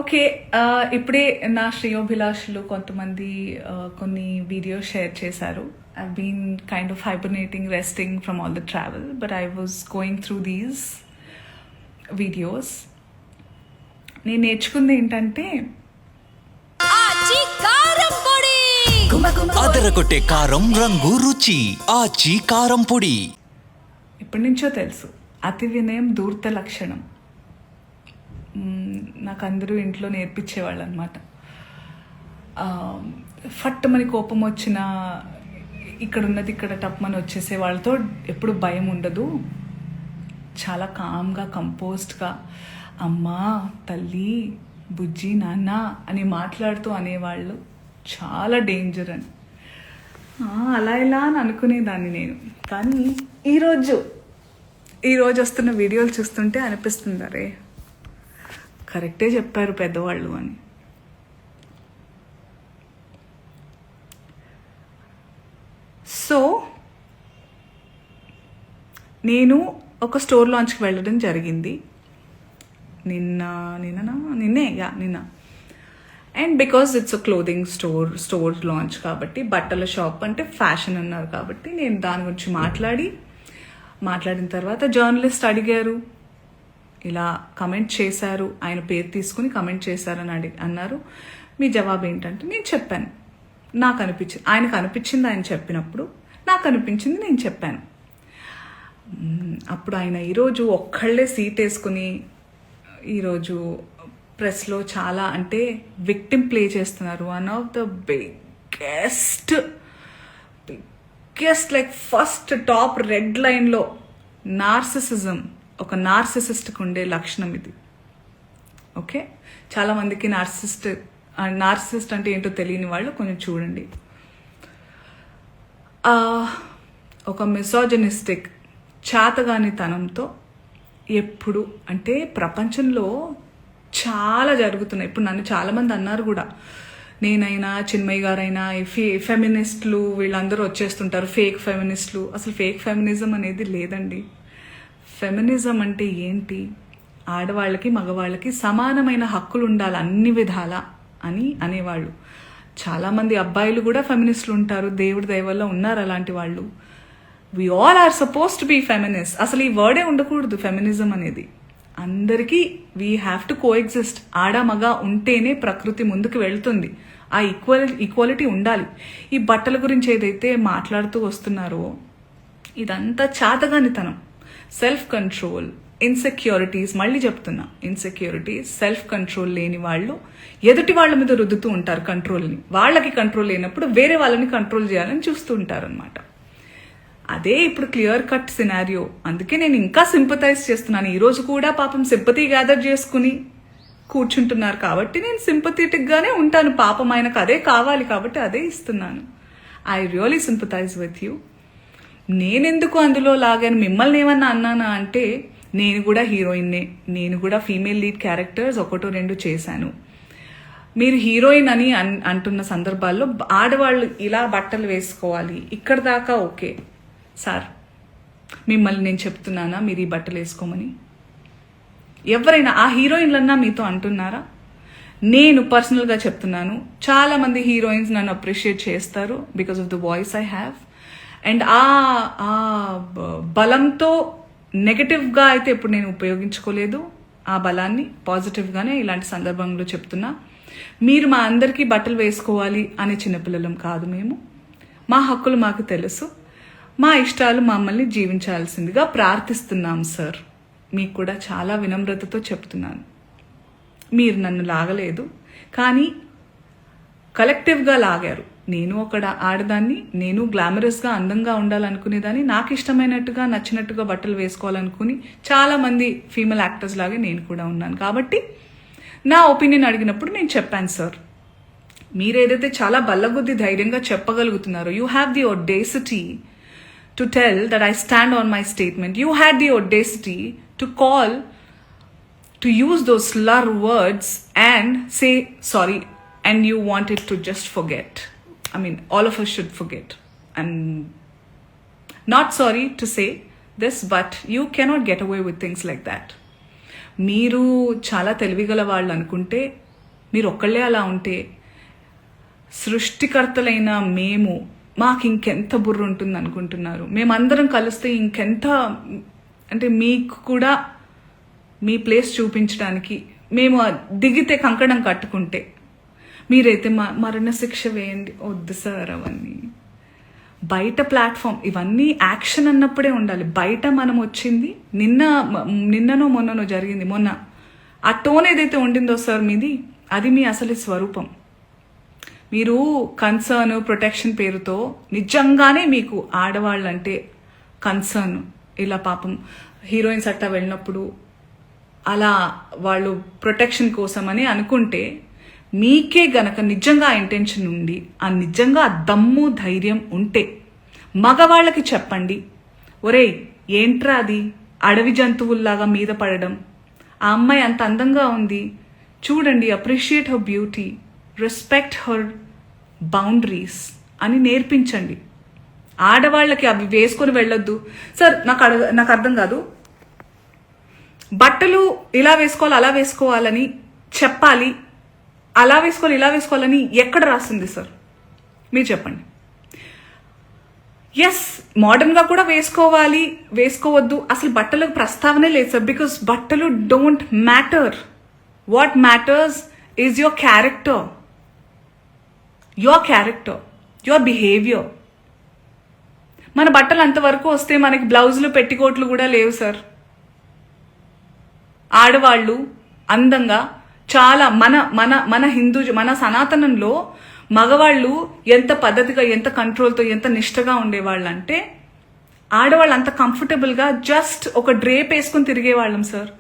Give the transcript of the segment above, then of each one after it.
Okay. ఇప్పుడే నా శ్రేయోభిలాషులు కొంతమంది కొన్ని వీడియోస్ షేర్ చేశారు. I been kind of hibernating, resting from all the travel, but I was going through these videos. నేను నేర్చుకుంది ఏంటంటే అదరగొట్టే కారం రంగు రుచి ఆచి కారం పొడి. ఇప్పటి నుంచో తెలుసు, అతి వినయం ధూర్త లక్షణం. నాకు అందరూ ఇంట్లో నేర్పించేవాళ్ళు అనమాట. ఫట్టుమని కోపం వచ్చిన ఇక్కడ ఉన్నది ఇక్కడ టప్మని వచ్చేసే వాళ్ళతో ఎప్పుడు భయం ఉండదు. చాలా కామ్గా, కంపోజ్డ్గా అమ్మా, తల్లి, బుజ్జి, నాన్న అని మాట్లాడుతూ అనేవాళ్ళు చాలా డేంజర్ అని. అలా ఇలా అని అనుకునేదాన్ని నేను. కానీ ఈరోజు వస్తున్న వీడియోలు చూస్తుంటే అనిపిస్తుంది, అరే కరెక్టే చెప్పారు పెద్దవాళ్ళు అని. సో నేను ఒక స్టోర్ లాంచ్కి వెళ్ళడం జరిగింది నిన్న. And because it's a clothing store launch కాబట్టి, బట్టల షాప్ అంటే ఫ్యాషన్ అన్నారు కాబట్టి నేను దాని గురించి మాట్లాడిన తర్వాత జర్నలిస్ట్ అడిగారు, ఇలా కమెంట్ చేశారు, ఆయన పేరు తీసుకుని కమెంట్ చేశారని అన్నారు, మీ జవాబు ఏంటంటే నేను చెప్పాను. నాకు అనిపించింది, ఆయనకు అనిపించింది ఆయన చెప్పినప్పుడు, నాకు అనిపించింది నేను చెప్పాను. అప్పుడు ఆయన ఈరోజు ఒక్కళ్ళే సీట్ వేసుకుని ఈరోజు ప్రెస్లో చాలా అంటే విక్టిమ్ ప్లే చేస్తున్నారు. One of the biggest like first top red లైన్లో నార్సిసిజం, ఒక నార్సిసిస్ట్కి ఉండే లక్షణం ఇది. ఓకే, చాలామందికి నార్సిసిస్ట్ అంటే ఏంటో తెలియని వాళ్ళు కొంచెం చూడండి. ఒక మిసోజనిస్టిక్ చాతగానితనంతో ఎప్పుడు అంటే ప్రపంచంలో చాలా జరుగుతున్నాయి. ఇప్పుడు నన్ను చాలామంది అన్నారు కూడా, నేనైనా చిన్మయ్య గారైనా ఫెమినిస్టులు వీళ్ళందరూ వచ్చేస్తుంటారు, ఫేక్ ఫెమినిస్టులు. అసలు ఫేక్ ఫెమినిజం అనేది లేదండి. ఫెమినిజం అంటే ఏంటి? ఆడవాళ్ళకి మగవాళ్ళకి సమానమైన హక్కులు ఉండాలి అన్ని విధాల అని అనేవాళ్ళు. చాలామంది అబ్బాయిలు కూడా ఫెమినిస్టులు ఉంటారు, దేవుడి దయ వల్ల ఉన్నారు అలాంటి వాళ్ళు. We all are suppose to be feminist. అసలు ఈ వర్డే ఉండకూడదు ఫెమినిజం అనేది. అందరికీ we have to coexist. ఆడ మగ ఉంటేనే ప్రకృతి ముందుకు వెళ్తుంది. ఆ ఈక్వాలిటీ ఉండాలి. ఈ బట్టల గురించి ఏదైతే మాట్లాడుతూ వస్తున్నారో ఇదంతా చాతగానితనం, సెల్ఫ్ కంట్రోల్, ఇన్సెక్యూరిటీస్. మళ్ళీ చెప్తున్నా, ఇన్సెక్యూరిటీస్, సెల్ఫ్ కంట్రోల్ లేని వాళ్ళు ఎదుటి వాళ్ళ మీద రుద్దుతూ ఉంటారు కంట్రోల్ని. వాళ్ళకి కంట్రోల్ లేనప్పుడు వేరే వాళ్ళని కంట్రోల్ చేయాలని చూస్తూ ఉంటారు అనమాట. అదే ఇప్పుడు క్లియర్ కట్ సినారియో. అందుకే నేను ఇంకా సింపథైజ్ చేస్తున్నాను. ఈరోజు కూడా పాపం సింపతి గ్యాదర్ చేసుకుని కూర్చుంటున్నారు కాబట్టి నేను సింపథెటిక్గానే ఉంటాను. పాపం ఆయనకు అదే కావాలి కాబట్టి అదే ఇస్తున్నాను. I really sympathise with you. నేనెందుకు అందులో లాగాను, మిమ్మల్ని ఏమన్నా అన్నానా అంటే, నేను కూడా హీరోయిన్నే, నేను కూడా ఫీమేల్ లీడ్ క్యారెక్టర్స్ 1-2 చేశాను. మీరు హీరోయిన్ అని అంటున్న సందర్భాల్లో ఆడవాళ్ళు ఇలా బట్టలు వేసుకోవాలి ఇక్కడ దాకా ఓకే సార్, మిమ్మల్ని నేను చెప్తున్నానా మీరు ఈ బట్టలు వేసుకోమని? ఎవరైనా ఆ హీరోయిన్లన్నా మీతో అంటున్నారా? నేను పర్సనల్గా చెప్తున్నాను, చాలామంది హీరోయిన్స్ నన్ను అప్రిషియేట్ చేస్తారు because of the voice I have. And ఆ బలంతో నెగటివ్గా అయితే ఇప్పుడు నేను ఉపయోగించుకోలేదు. ఆ బలాన్ని పాజిటివ్గానే ఇలాంటి సందర్భంలో చెప్తున్నా. మీరు మా అందరికీ బట్టలు వేసుకోవాలి అనే చిన్నపిల్లలం కాదు మేము. మా హక్కులు మాకు తెలుసు, మా ఇష్టాలు మమ్మల్ని జీవించాల్సిందిగా ప్రార్థిస్తున్నాం సార్. మీకు కూడా చాలా వినమ్రతతో చెప్తున్నాను. మీరు నన్ను లాగలేదు, కానీ కలెక్టివ్గా లాగారు. నేను ఒక ఆడదాన్ని, నేను గ్లామరస్గా అందంగా ఉండాలనుకునేదాన్ని, నాకు ఇష్టమైనట్టుగా నచ్చినట్టుగా బట్టలు వేసుకోవాలనుకుని చాలామంది ఫీమేల్ యాక్టర్స్ లాగే నేను కూడా ఉన్నాను. కాబట్టి నా ఒపీనియన్ అడిగినప్పుడు నేను చెప్పాను సార్. మీరేదైతే చాలా బల్లగుద్ది ధైర్యంగా చెప్పగలుగుతున్నారో, you have the audacity to tell that I stand on my statement. You had the audacity to call, to use those slur words and say sorry, and you wanted to just forget. I mean, all of us should forget. I'm not sorry to say this, but you cannot get away with things like that. మీరు చాలా తెలివిగల వాళ్ళు అనుకుంటే మీరు ఒక్కళ్ళే అలా ఉంటే సృష్టికర్తలైన మాకు ఇంకెంత బుర్ర ఉంటుంది అనుకుంటున్నారు? మేమందరం కలిస్తే ఇంకెంత, అంటే మీకు కూడా మీ ప్లేస్ చూపించడానికి మేము దిగితే కంకణం కట్టుకుంటే, మీరైతే మరణ శిక్ష వేయండి. వద్దు సార్ అవన్నీ. బయట ప్లాట్ఫామ్ ఇవన్నీ యాక్షన్ అన్నప్పుడే ఉండాలి. బయట మనం వచ్చింది నిన్ననో మొన్ననో జరిగింది. మొన్న ఆ టోన్ ఏదైతే ఉండిందో సార్ మీది, అది మీ అసలు స్వరూపం. మీరు కన్సర్న్ ప్రొటెక్షన్ పేరుతో నిజంగానే మీకు ఆడవాళ్ళంటే కన్సర్న్, ఇలా పాపం హీరోయిన్స్ అట్టా వెళ్ళినప్పుడు అలా వాళ్ళు ప్రొటెక్షన్ కోసం అని అనుకుంటే, మీకే గనక నిజంగా ఆ ఇంటెన్షన్ ఉండి నిజంగా దమ్ము ధైర్యం ఉంటే మగవాళ్ళకి చెప్పండి, ఒరేయ్ ఏంట్రా అది అడవి జంతువుల్లాగా మీద పడడం, ఆ అమ్మాయి అంత అందంగా ఉంది చూడండి, appreciate her beauty, respect her boundaries అని నేర్పించండి. ఆడవాళ్ళకి అవి వేసుకొని వెళ్ళొద్దు సార్. నాకు అర్థం కాదు, బట్టలు ఇలా వేసుకోవాలి అలా వేసుకోవాలని చెప్పాలి, అలా వేసుకోవాలి ఇలా వేసుకోవాలని ఎక్కడ రాస్తుంది సార్? మీరు చెప్పండి. ఎస్, మోడర్న్గా కూడా వేసుకోవాలి, వేసుకోవద్దు, అసలు బట్టలకు ప్రస్తావనే లేదు సార్. బికాస్ బట్టలు don't matter. What matters is your character, your behaviour. మన బట్టలు అంతవరకు వస్తే మనకి బ్లౌజులు పెట్టికోట్లు కూడా లేవు సార్. ఆడవాళ్ళు అందంగా చాలా మన మన సనాతనంలో మగవాళ్ళు ఎంత పద్ధతిగా, ఎంత కంట్రోల్తో, ఎంత నిష్టగా ఉండేవాళ్ళు అంటే, ఆడవాళ్ళు అంత కంఫర్టబుల్గా జస్ట్ ఒక డ్రేప్ వేసుకుని తిరిగేవాళ్ళం సార్.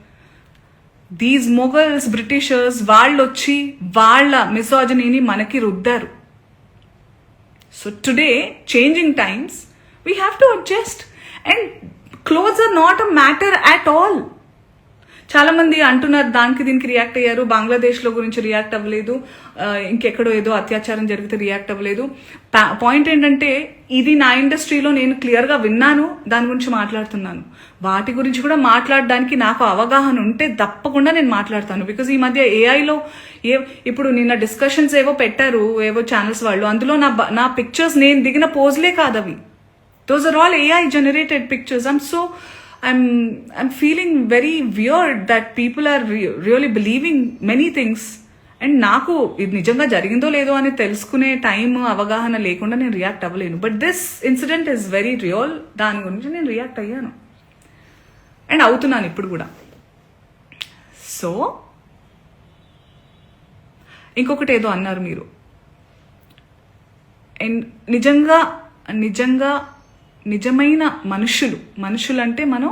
దీస్ మొఘల్స్, బ్రిటిషర్స్ వాళ్ళు వచ్చి వాళ్ళ మిసోజనీని మనకి రుద్దారు. So today changing times we have to adjust, and clothes are not a matter at all. చాలా మంది అంటున్నారు దానికి దీనికి రియాక్ట్ అయ్యారు, బంగ్లాదేశ్లో గురించి రియాక్ట్ అవ్వలేదు, ఇంకెక్కడో ఏదో అత్యాచారం జరిగితే రియాక్ట్ అవ్వలేదు. పాయింట్ ఏంటంటే, ఇది నా ఇండస్ట్రీలో నేను క్లియర్గా విన్నాను, దాని గురించి మాట్లాడుతున్నాను. వాటి గురించి కూడా మాట్లాడడానికి నాకు అవగాహన ఉంటే తప్పకుండా నేను మాట్లాడతాను. బికాజ్ ఈ మధ్య ఏఐలో ఇప్పుడు నిన్న డిస్కషన్స్ ఏవో పెట్టారు ఏవో ఛానల్స్ వాళ్ళు, అందులో నా పిక్చర్స్ నేను దిగిన పోజ్లే కాదు అవి. Those are all AI generated pictures. I'm feeling very weird that people are really believing many things. And నాకు ఇది నిజంగా జరిగిందో లేదో అని తెలుసుకునే టైం, అవగాహన లేకుండా నేను రియాక్ట్ అవ్వలేను. But this incident is very real. దాని గురించి నేను రియాక్ట్ అయ్యాను అండ్ అవుతున్నాను ఇప్పుడు కూడా. సో ఇంకొకటి ఏదో అన్నారు మీరు, అండ్ నిజమైన మనుషులు అంటే మనం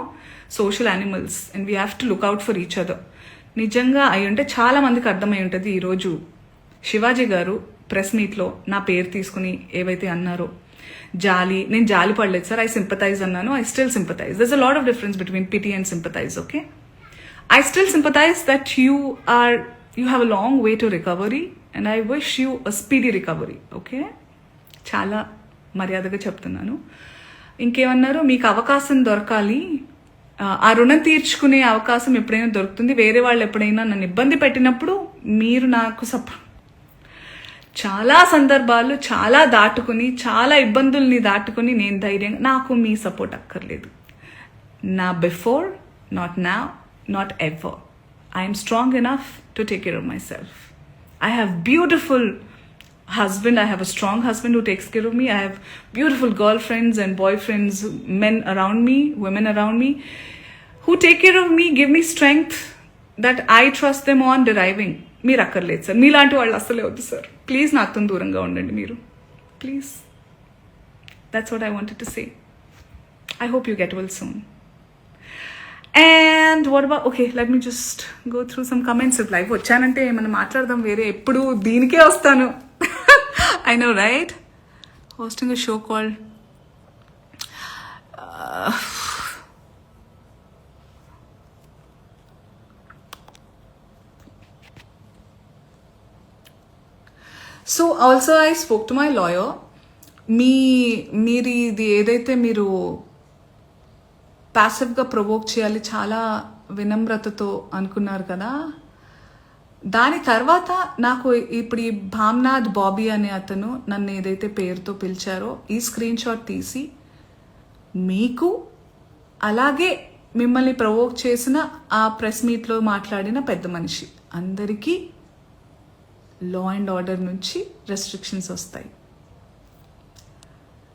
social animals and we have to look out for each other. నిజంగా అయి ఉంటే చాలా మందికి అర్థమై ఉంటుంది. ఈరోజు శివాజీ గారు ప్రెస్ మీట్లో నా పేరు తీసుకుని ఏవైతే అన్నారో, నేను జాలి పడలేదు సార్, ఐ సింపథైజ్ అన్నాను. I still sympathise. దర్స్ a lot of difference between pity and sympathise. Okay, I still sympathise that you have a long way to recovery and I wish you a speedy recovery. Okay, చాలా మర్యాదగా చెప్తున్నాను. ఇంకేమన్నారు, మీకు అవకాశం దొరకాలి, ఆ రుణం తీర్చుకునే అవకాశం ఎప్పుడైనా దొరుకుతుంది, వేరే వాళ్ళు ఎప్పుడైనా నన్ను ఇబ్బంది పెట్టినప్పుడు మీరు నాకు చాలా సందర్భాలు చాలా ఇబ్బందుల్ని దాటుకుని నేను ధైర్యంగా, నాకు మీ సపోర్ట్ అక్కర్లేదు. నా before, not now, not ever. I'm strong enough to take care of my self. I have beautiful husband. I have a strong husband who takes care of me. I have beautiful girlfriends and boyfriends, men around me, women around me, who take care of me, give me strength that I trust them on deriving. మీరు అక్కర్లేదు sir, మీలాంటి వాళ్ళు అస్సలే వద్దు sir. Please నాతో దూరంగా ఉండండి మీరు, please. That's what I wanted to say. I hope you get well soon. And what about, okay, let me just go through some comments. If live వచ్చానంటే ఏమన్నా మాట్లాడదాం, వేరే ఎప్పుడు దీనికే వస్తాను. I know, right? Hosting a show called so also I spoke to my lawyer. మీరు ఇది ఏదైతే మీరు ప్యాసివ్గా ప్రొవోక్ చేయాలి చాలా వినమ్రతతో అనుకున్నారు కదా, దాని తర్వాత నాకు ఇప్పుడు ఈ భామ్నాథ్ బాబీ అనే అతను నన్ను ఏదైతే పేరుతో పిలిచారో ఈ స్క్రీన్ షాట్ తీసి మీకు అలాగే మిమ్మల్ని ప్రవోక్ చేసిన ఆ ప్రెస్ మీట్లో మాట్లాడిన పెద్ద మనిషి అందరికీ లా అండ్ ఆర్డర్ నుంచి రెస్ట్రిక్షన్స్ వస్తాయి.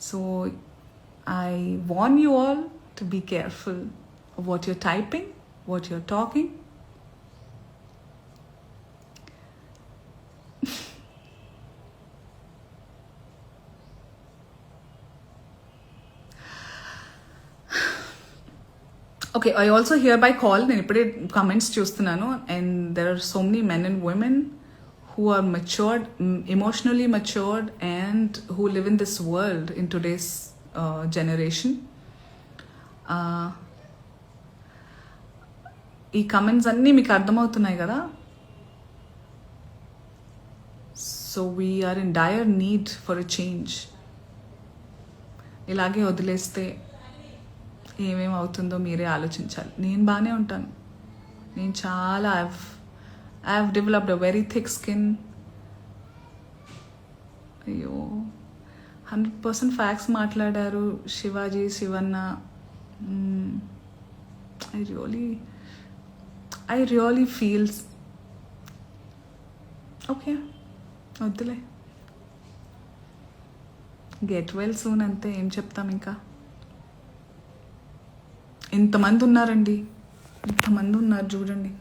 So I warn you all to be careful what you're typing, what you're talking. Okay, I also hear by call, నేను ఇప్పుడే కమెంట్స్ చూస్తున్నాను, and there are so many men and women who are matured, emotionally matured, and who live in this world in today's generation. ఈ comments అన్నీ మీకు అర్థమవుతున్నాయి కదా. So we are in dire need for a change. ఇలాగే వదిలేస్తే ఏమేమి అవుతుందో మీరే ఆలోచించాలి. నేను బాగానే ఉంటాను, నేను చాలా I have developed a very thick skin. అయ్యో 100% ఫ్యాక్ట్స్ మాట్లాడారు Shivaji, Shivanna. I really feels okay, వద్దులే, గెట్ వెల్ సూన్ అంతే. ఏం చెప్తాం ఇంకా. ఇంతమంది ఉన్నారండి, ఇంతమంది ఉన్నారు చూడండి.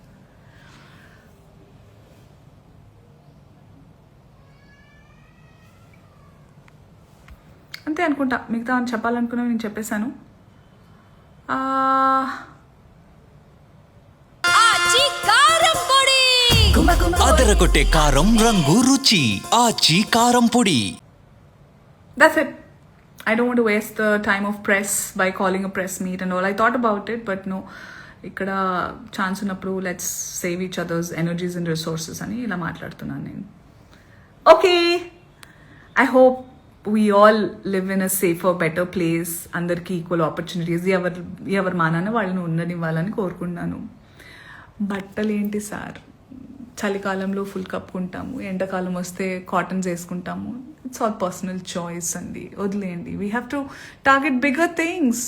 అంతే అనుకుంటా, మిగతా అని చెప్పాలనుకున్నవి నేను చెప్పేశాను. అదరగొట్టే కారం రంగు రుచి ఆచి కారం పొడి. That's it. I don't want to waste the time of press by calling a press meet and all. I thought about it, but no. ఇక్కడ ఛాన్స్ ఉన్నప్పుడు let's save each others energies and resources అని ఇలా మాట్లాడుతున్నాను నేను. Okay, I hope we all live in a safer, better place. అందరికీ equal opportunities ఎవరి మానాన వాళ్ళని ఉండనివ్వాలని కోరుకున్నాను. బట్టలు ఏంటి సార్, చలికాలంలో ఫుల్ కప్పుకుంటాము, ఎండాకాలం వస్తే కాటన్స్ వేసుకుంటాము. ఇట్స్ ఆల్ పర్సనల్ చాయిస్ అండి, వదిలేయండి. We have to target bigger things.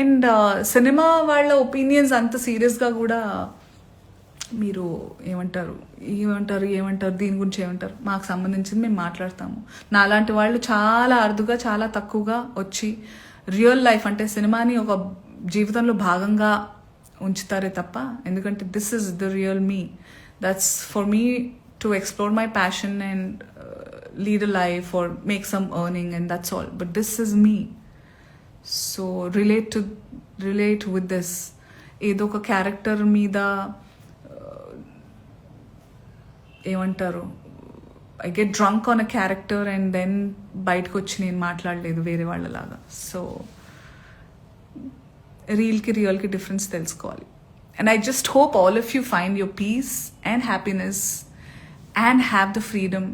And cinema వాళ్ళ ఒపీనియన్స్ అంత సీరియస్గా కూడా మీరు ఏమంటారు దీని గురించి ఏమంటారు, మాకు సంబంధించింది మేము మాట్లాడతాము. నాలాంటి వాళ్ళు చాలా అరుదుగా, చాలా తక్కువగా వచ్చి రియల్ లైఫ్ అంటే సినిమాని ఒక జీవితంలో భాగంగా ఉంచుతారే తప్ప, ఎందుకంటే this is the real me. That's for me to explore my passion and lead a life or make some earning and that's all. But this is me. So relate with this. ఏదో ఒక character మీద ఏమంటారు, I get drunk on a character and then బయటకు వచ్చి నేను మాట్లాడలేదు వేరే వాళ్ళలాగా. సో రియల్కి డిఫరెన్స్ తెలుసుకోవాలి. And I just hope all of you find your peace and happiness and have the freedom,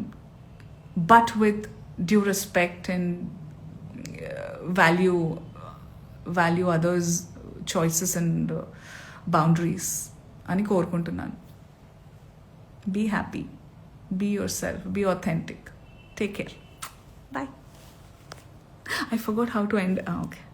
but with due respect and value others choices and boundaries అని కోరుకుంటున్నాను. Be happy, be yourself, be authentic. Take care. Bye. I forgot how to end. Okay.